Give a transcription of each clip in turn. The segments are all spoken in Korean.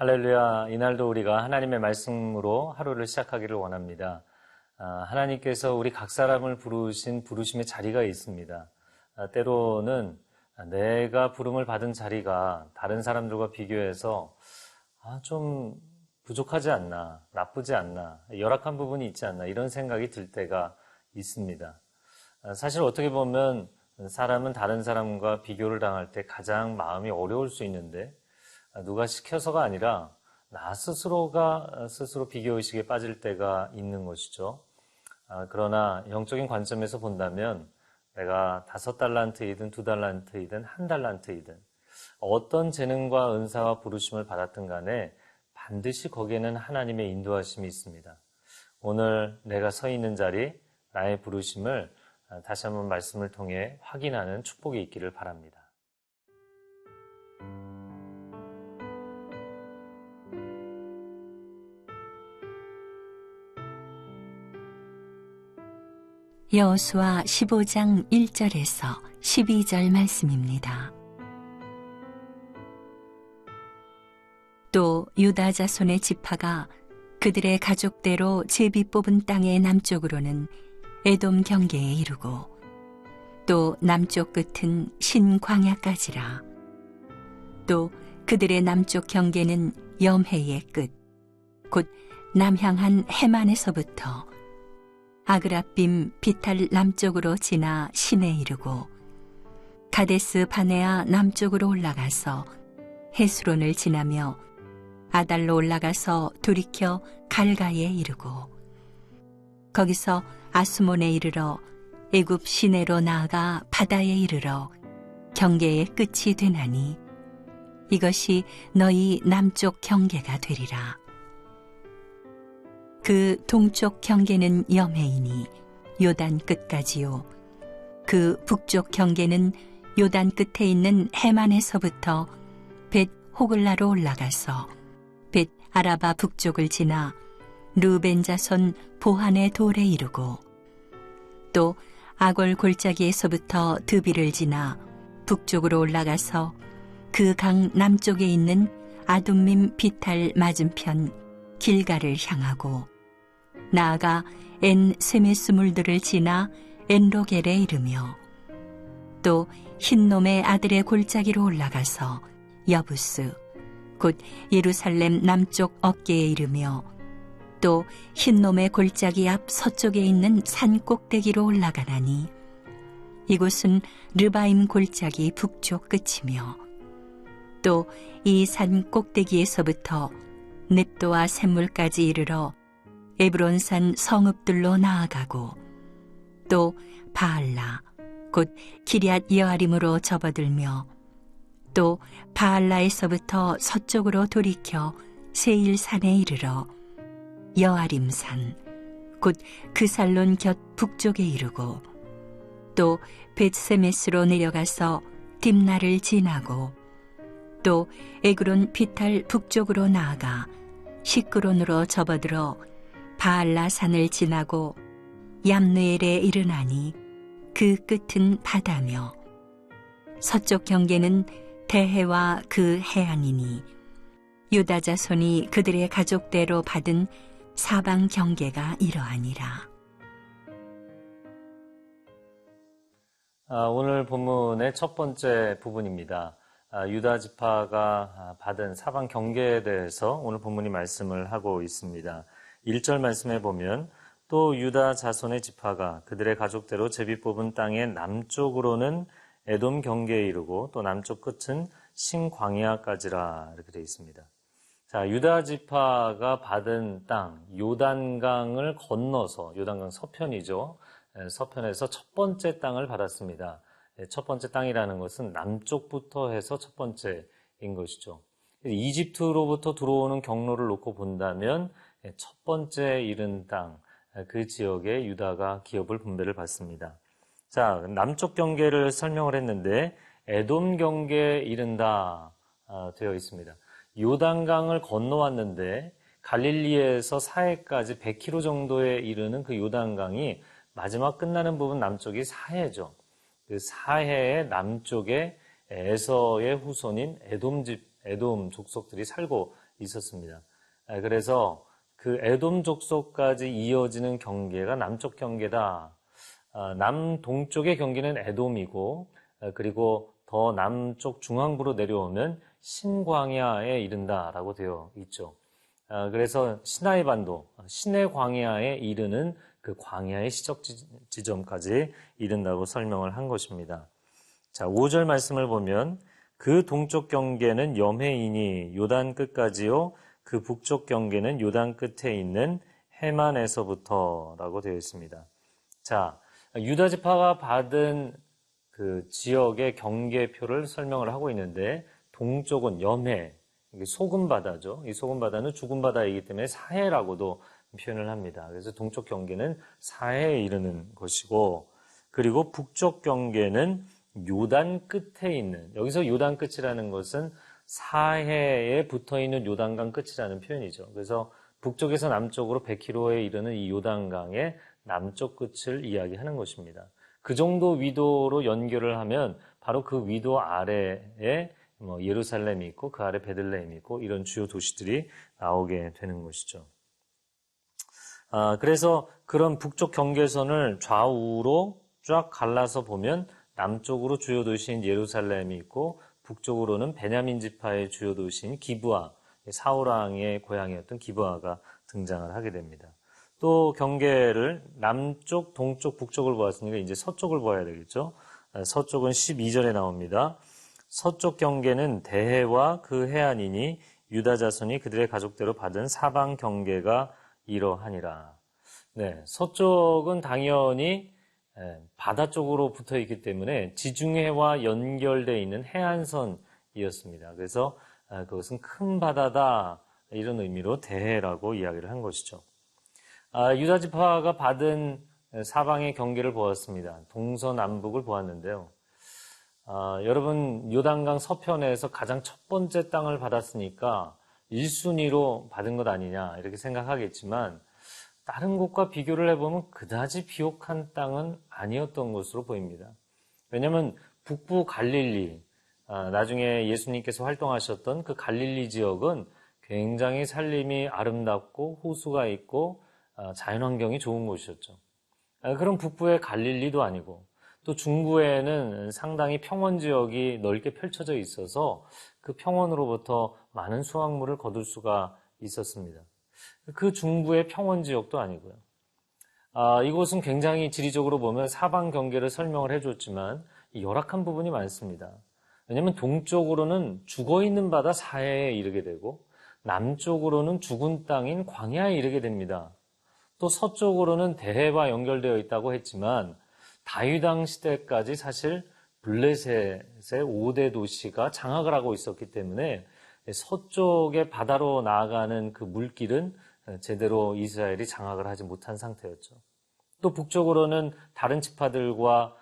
할렐루야, 이날도 우리가 하나님의 말씀으로 하루를 시작하기를 원합니다. 하나님께서 우리 각 사람을 부르신 부르심의 자리가 있습니다. 때로는 내가 부름을 받은 자리가 다른 사람들과 비교해서 좀 부족하지 않나, 나쁘지 않나, 열악한 부분이 있지 않나 이런 생각이 들 때가 있습니다. 사실 어떻게 보면 사람은 다른 사람과 비교를 당할 때 가장 마음이 어려울 수 있는데 누가 시켜서가 아니라 나 스스로가 스스로 비교의식에 빠질 때가 있는 것이죠. 그러나 영적인 관점에서 본다면 내가 5달란트이든 2달란트이든 1달란트이든 어떤 재능과 은사와 부르심을 받았든 간에 반드시 거기에는 하나님의 인도하심이 있습니다. 오늘 내가 서 있는 자리, 나의 부르심을 다시 한번 말씀을 통해 확인하는 축복이 있기를 바랍니다. 여호수아 15장 1절에서 12절 말씀입니다. 또 유다 자손의 지파가 그들의 가족대로 제비 뽑은 땅의 남쪽으로는 에돔 경계에 이르고 또 남쪽 끝은 신광야까지라. 또 그들의 남쪽 경계는 염해의 끝, 곧 남향한 해만에서부터 아그라빔 비탈 남쪽으로 지나 신에 이르고 가데스 바네아 남쪽으로 올라가서 헤스론을 지나며 아달로 올라가서 돌이켜 갈가에 이르고 거기서 아스몬에 이르러 애굽 시내로 나아가 바다에 이르러 경계의 끝이 되나니 이것이 너희 남쪽 경계가 되리라. 그 동쪽 경계는 염해이니 요단 끝까지요. 그 북쪽 경계는 요단 끝에 있는 해만에서부터 벳 호글라로 올라가서 벳 아라바 북쪽을 지나 르벤 자손 보한의 돌에 이르고 또 아골 골짜기에서부터 드비를 지나 북쪽으로 올라가서 그 강 남쪽에 있는 아둠밈 비탈 맞은편 길가를 향하고 나아가 엔 세메스 물들을 지나 엔로겔에 이르며 또 흰놈의 아들의 골짜기로 올라가서 여부스 곧 예루살렘 남쪽 어깨에 이르며 또 흰놈의 골짜기 앞 서쪽에 있는 산 꼭대기로 올라가나니 이곳은 르바임 골짜기 북쪽 끝이며 또 이 산 꼭대기에서부터 넵도와 샘물까지 이르러 에브론산 성읍들로 나아가고 또 바알라 곧 기럇 여아림으로 접어들며 또 바알라에서부터 서쪽으로 돌이켜 세일산에 이르러 여아림산 곧 그살론 곁 북쪽에 이르고 또 벳세메스로 내려가서 딥나를 지나고 또 에그론 비탈 북쪽으로 나아가 시크론으로 접어들어 바알라 산을 지나고 얌느엘에 이르나니 그 끝은 바다며 서쪽 경계는 대해와 그 해안이니 유다 자손이 그들의 가족대로 받은 사방 경계가 이러하니라. 오늘 본문의 첫 번째 부분입니다. 유다 지파가 받은 사방 경계에 대해서 오늘 본문이 말씀을 하고 있습니다. 1절 말씀해 보면 또 유다 자손의 지파가 그들의 가족대로 제비 뽑은 땅의 남쪽으로는 에돔 경계에 이르고 또 남쪽 끝은 신광야까지라 이렇게 되어 있습니다. 자, 유다 지파가 받은 땅 요단강을 건너서 요단강 서편이죠. 서편에서 첫 번째 땅을 받았습니다. 첫 번째 땅이라는 것은 남쪽부터 해서 첫 번째인 것이죠. 이집트로부터 들어오는 경로를 놓고 본다면 첫 번째 이른 땅, 그 지역에 유다가 기업을 분배를 받습니다. 자, 남쪽 경계를 설명을 했는데 에돔 경계에 이른다 되어 있습니다. 요단강을 건너왔는데 갈릴리에서 사해까지 100km 정도에 이르는 그 요단강이 마지막 끝나는 부분 남쪽이 사해죠. 그 사해의 남쪽에 에서의 후손인 에돔 족속들이 살고 있었습니다. 그래서 그 에돔 족속까지 이어지는 경계가 남쪽 경계다. 남동쪽의 경계는 에돔이고, 그리고 더 남쪽 중앙부로 내려오면 신광야에 이른다라고 되어 있죠. 그래서 시나이 반도, 시내 광야에 이르는 그 광야의 시적 지점까지 이른다고 설명을 한 것입니다. 자, 5절 말씀을 보면 그 동쪽 경계는 염해이니 요단 끝까지요. 그 북쪽 경계는 요단 끝에 있는 해만에서부터라고 되어 있습니다. 자, 유다 지파가 받은 그 지역의 경계표를 설명을 하고 있는데 동쪽은 염해, 이게 소금바다죠. 이 소금바다는 죽음바다이기 때문에 사해라고도 표현을 합니다. 그래서 동쪽 경계는 사해에 이르는 것이고, 그리고 북쪽 경계는 요단 끝에 있는, 여기서 요단 끝이라는 것은 사해에 붙어있는 요단강 끝이라는 표현이죠. 그래서 북쪽에서 남쪽으로 100km에 이르는 이 요단강의 남쪽 끝을 이야기하는 것입니다. 그 정도 위도로 연결을 하면 바로 그 위도 아래에 예루살렘이 있고 그 아래 베들레헴이 있고 이런 주요 도시들이 나오게 되는 것이죠. 그래서 그런 북쪽 경계선을 좌우로 쫙 갈라서 보면 남쪽으로 주요 도시인 예루살렘이 있고 북쪽으로는 베냐민 지파의 주요 도시인 기브아, 사울 왕의 고향이었던 기브아가 등장을 하게 됩니다. 또 경계를 남쪽, 동쪽, 북쪽을 보았으니까 이제 서쪽을 봐야 되겠죠. 서쪽은 12절에 나옵니다. 서쪽 경계는 대해와 그 해안이니 유다 자손이 그들의 가족대로 받은 사방 경계가 이러하니라. 네, 서쪽은 당연히 바다 쪽으로 붙어 있기 때문에 지중해와 연결되어 있는 해안선이었습니다. 그래서 그것은 큰 바다다 이런 의미로 대해라고 이야기를 한 것이죠. 유다 지파가 받은 사방의 경계를 보았습니다. 동서남북을 보았는데요. 여러분 요단강 서편에서 가장 첫 번째 땅을 받았으니까 1순위로 받은 것 아니냐 이렇게 생각하겠지만 다른 곳과 비교를 해보면 그다지 비옥한 땅은 아니었던 것으로 보입니다. 왜냐하면 북부 갈릴리, 나중에 예수님께서 활동하셨던 그 갈릴리 지역은 굉장히 살림이 아름답고 호수가 있고 자연환경이 좋은 곳이었죠. 그럼 북부의 갈릴리도 아니고 또 중부에는 상당히 평원 지역이 넓게 펼쳐져 있어서 그 평원으로부터 많은 수확물을 거둘 수가 있었습니다. 그 중부의 평원 지역도 아니고요. 이곳은 굉장히 지리적으로 보면 사방 경계를 설명을 해줬지만 열악한 부분이 많습니다. 왜냐하면 동쪽으로는 죽어있는 바다 사해에 이르게 되고 남쪽으로는 죽은 땅인 광야에 이르게 됩니다. 또 서쪽으로는 대해와 연결되어 있다고 했지만 다윗왕 시대까지 사실 블레셋의 5대 도시가 장악을 하고 있었기 때문에 서쪽의 바다로 나아가는 그 물길은 제대로 이스라엘이 장악을 하지 못한 상태였죠. 또 북쪽으로는 다른 지파들과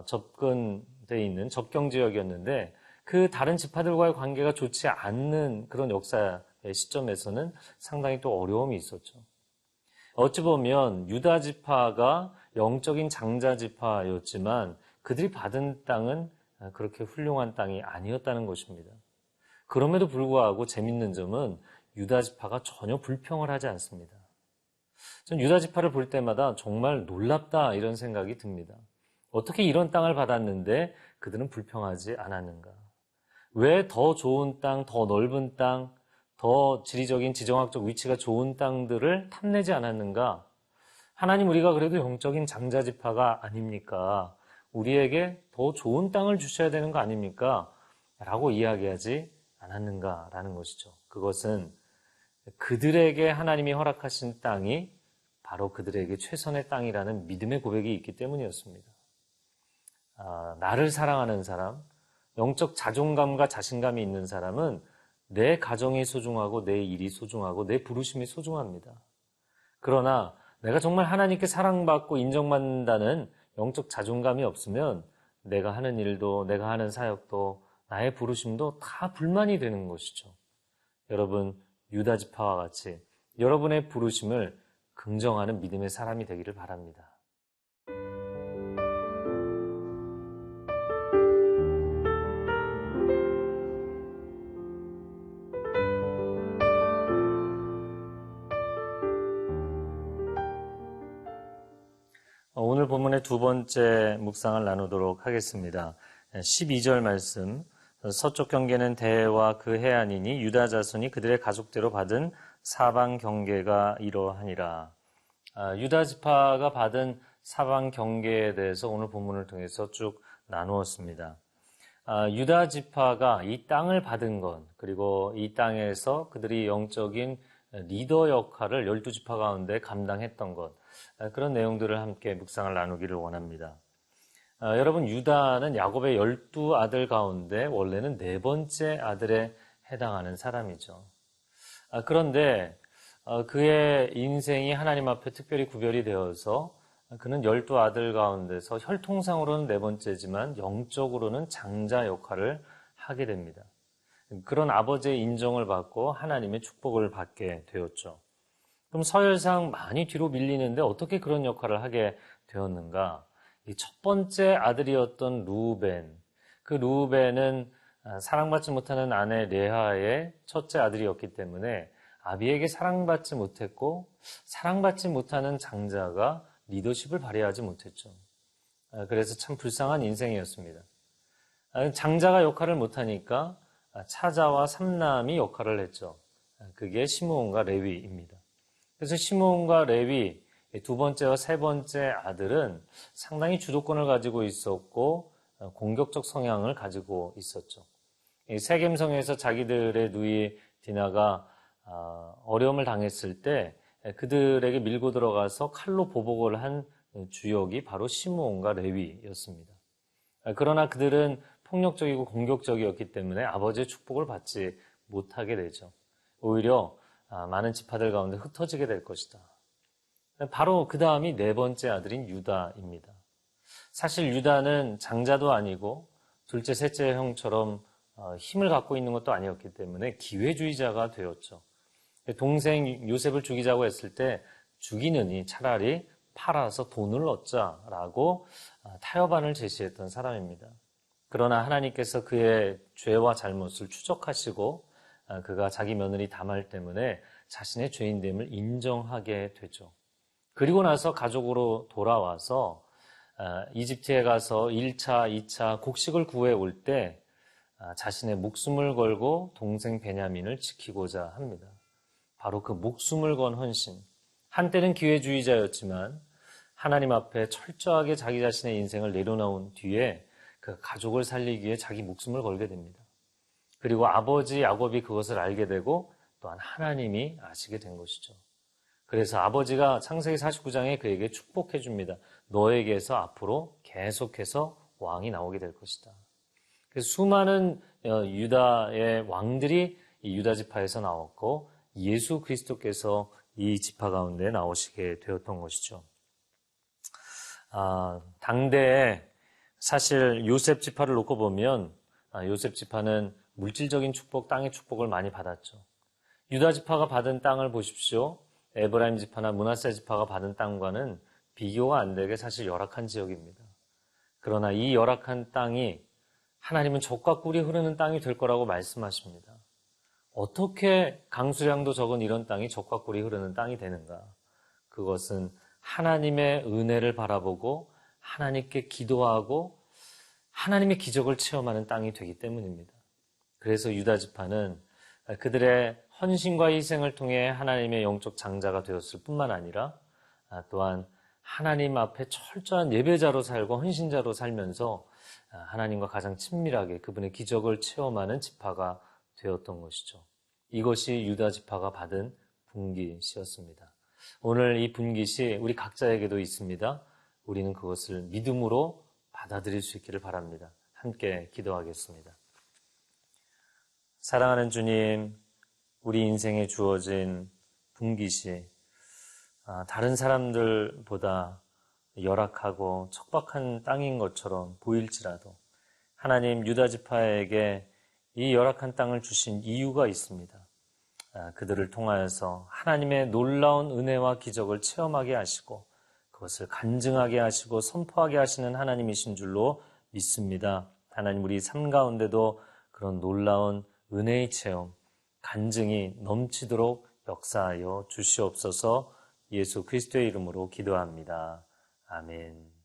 접근되어 있는 접경 지역이었는데 그 다른 지파들과의 관계가 좋지 않는 그런 역사의 시점에서는 상당히 또 어려움이 있었죠. 어찌 보면 유다 지파가 영적인 장자 지파였지만 그들이 받은 땅은 그렇게 훌륭한 땅이 아니었다는 것입니다. 그럼에도 불구하고 재밌는 점은 유다 지파가 전혀 불평을 하지 않습니다. 전 유다 지파를 볼 때마다 정말 놀랍다 이런 생각이 듭니다. 어떻게 이런 땅을 받았는데 그들은 불평하지 않았는가? 왜 더 좋은 땅, 더 넓은 땅, 더 지리적인 지정학적 위치가 좋은 땅들을 탐내지 않았는가? 하나님 우리가 그래도 영적인 장자 지파가 아닙니까? 우리에게 더 좋은 땅을 주셔야 되는 거 아닙니까? 라고 이야기하지 않았는가라는 것이죠. 그것은 그들에게 하나님이 허락하신 땅이 바로 그들에게 최선의 땅이라는 믿음의 고백이 있기 때문이었습니다. 나를 사랑하는 사람, 영적 자존감과 자신감이 있는 사람은 내 가정이 소중하고 내 일이 소중하고 내 부르심이 소중합니다. 그러나 내가 정말 하나님께 사랑받고 인정받는다는 영적 자존감이 없으면 내가 하는 일도 내가 하는 사역도 나의 부르심도 다 불만이 되는 것이죠. 여러분 유다 지파와 같이 여러분의 부르심을 긍정하는 믿음의 사람이 되기를 바랍니다. 오늘 두 번째 묵상을 나누도록 하겠습니다. 12절 말씀, 서쪽 경계는 대해와 그 해안이니 유다 자손이 그들의 가족대로 받은 사방 경계가 이러하니라. 유다 지파가 받은 사방 경계에 대해서 오늘 본문을 통해서 쭉 나누었습니다. 유다 지파가 이 땅을 받은 것, 그리고 이 땅에서 그들이 영적인 리더 역할을 12지파 가운데 감당했던 것, 그런 내용들을 함께 묵상을 나누기를 원합니다. 여러분, 유다는 야곱의 12아들 가운데 원래는 네 번째 아들에 해당하는 사람이죠. 그런데 그의 인생이 하나님 앞에 특별히 구별이 되어서 그는 12아들 가운데서 혈통상으로는 네 번째지만 영적으로는 장자 역할을 하게 됩니다. 그런 아버지의 인정을 받고 하나님의 축복을 받게 되었죠. 그럼 서열상 많이 뒤로 밀리는데 어떻게 그런 역할을 하게 되었는가? 이 첫 번째 아들이었던 루벤, 그 루벤은 사랑받지 못하는 아내 레아의 첫째 아들이었기 때문에 아비에게 사랑받지 못했고 사랑받지 못하는 장자가 리더십을 발휘하지 못했죠. 그래서 참 불쌍한 인생이었습니다. 장자가 역할을 못하니까 차자와 삼남이 역할을 했죠. 그게 시므온과 레위입니다. 그래서 시므온과 레위 두 번째와 세 번째 아들은 상당히 주도권을 가지고 있었고 공격적 성향을 가지고 있었죠. 세겜성에서 자기들의 누이 디나가 어려움을 당했을 때 그들에게 밀고 들어가서 칼로 보복을 한 주역이 바로 시므온과 레위였습니다. 그러나 그들은 폭력적이고 공격적이었기 때문에 아버지의 축복을 받지 못하게 되죠. 오히려 많은 지파들 가운데 흩어지게 될 것이다. 바로 그 다음이 네 번째 아들인 유다입니다. 사실 유다는 장자도 아니고 둘째, 셋째 형처럼 힘을 갖고 있는 것도 아니었기 때문에 기회주의자가 되었죠. 동생 요셉을 죽이자고 했을 때 죽이느니 차라리 팔아서 돈을 얻자라고 타협안을 제시했던 사람입니다. 그러나 하나님께서 그의 죄와 잘못을 추적하시고 그가 자기 며느리 다말 때문에 자신의 죄인됨을 인정하게 되죠. 그리고 나서 가족으로 돌아와서 이집트에 가서 1차, 2차 곡식을 구해올 때 자신의 목숨을 걸고 동생 베냐민을 지키고자 합니다. 바로 그 목숨을 건 헌신. 한때는 기회주의자였지만 하나님 앞에 철저하게 자기 자신의 인생을 내려놓은 뒤에 그 가족을 살리기 위해 자기 목숨을 걸게 됩니다. 그리고 아버지 야곱이 그것을 알게 되고 또한 하나님이 아시게 된 것이죠. 그래서 아버지가 창세기 49장에 그에게 축복해 줍니다. 너에게서 앞으로 계속해서 왕이 나오게 될 것이다. 그래서 수많은 유다의 왕들이 이 유다 지파에서 나왔고 예수 그리스도께서 이 지파 가운데 나오시게 되었던 것이죠. 당대에 사실 요셉 지파를 놓고 보면 요셉 지파는 물질적인 축복, 땅의 축복을 많이 받았죠. 유다 지파가 받은 땅을 보십시오. 에브라임 지파나 므낫세 지파가 받은 땅과는 비교가 안 되게 사실 열악한 지역입니다. 그러나 이 열악한 땅이 하나님은 젖과 꿀이 흐르는 땅이 될 거라고 말씀하십니다. 어떻게 강수량도 적은 이런 땅이 젖과 꿀이 흐르는 땅이 되는가? 그것은 하나님의 은혜를 바라보고 하나님께 기도하고 하나님의 기적을 체험하는 땅이 되기 때문입니다. 그래서 유다 지파는 그들의 헌신과 희생을 통해 하나님의 영적 장자가 되었을 뿐만 아니라 또한 하나님 앞에 철저한 예배자로 살고 헌신자로 살면서 하나님과 가장 친밀하게 그분의 기적을 체험하는 지파가 되었던 것이죠. 이것이 유다 지파가 받은 분깃이었습니다. 오늘 이 분깃이 우리 각자에게도 있습니다. 우리는 그것을 믿음으로 받아들일 수 있기를 바랍니다. 함께 기도하겠습니다. 사랑하는 주님, 우리 인생에 주어진 분깃이 다른 사람들보다 열악하고 척박한 땅인 것처럼 보일지라도 하나님 유다 지파에게 이 열악한 땅을 주신 이유가 있습니다. 그들을 통하여서 하나님의 놀라운 은혜와 기적을 체험하게 하시고 그것을 간증하게 하시고 선포하게 하시는 하나님이신 줄로 믿습니다. 하나님 우리 삶 가운데도 그런 놀라운 은혜의 체험, 간증이 넘치도록 역사하여 주시옵소서. 예수 그리스도의 이름으로 기도합니다. 아멘.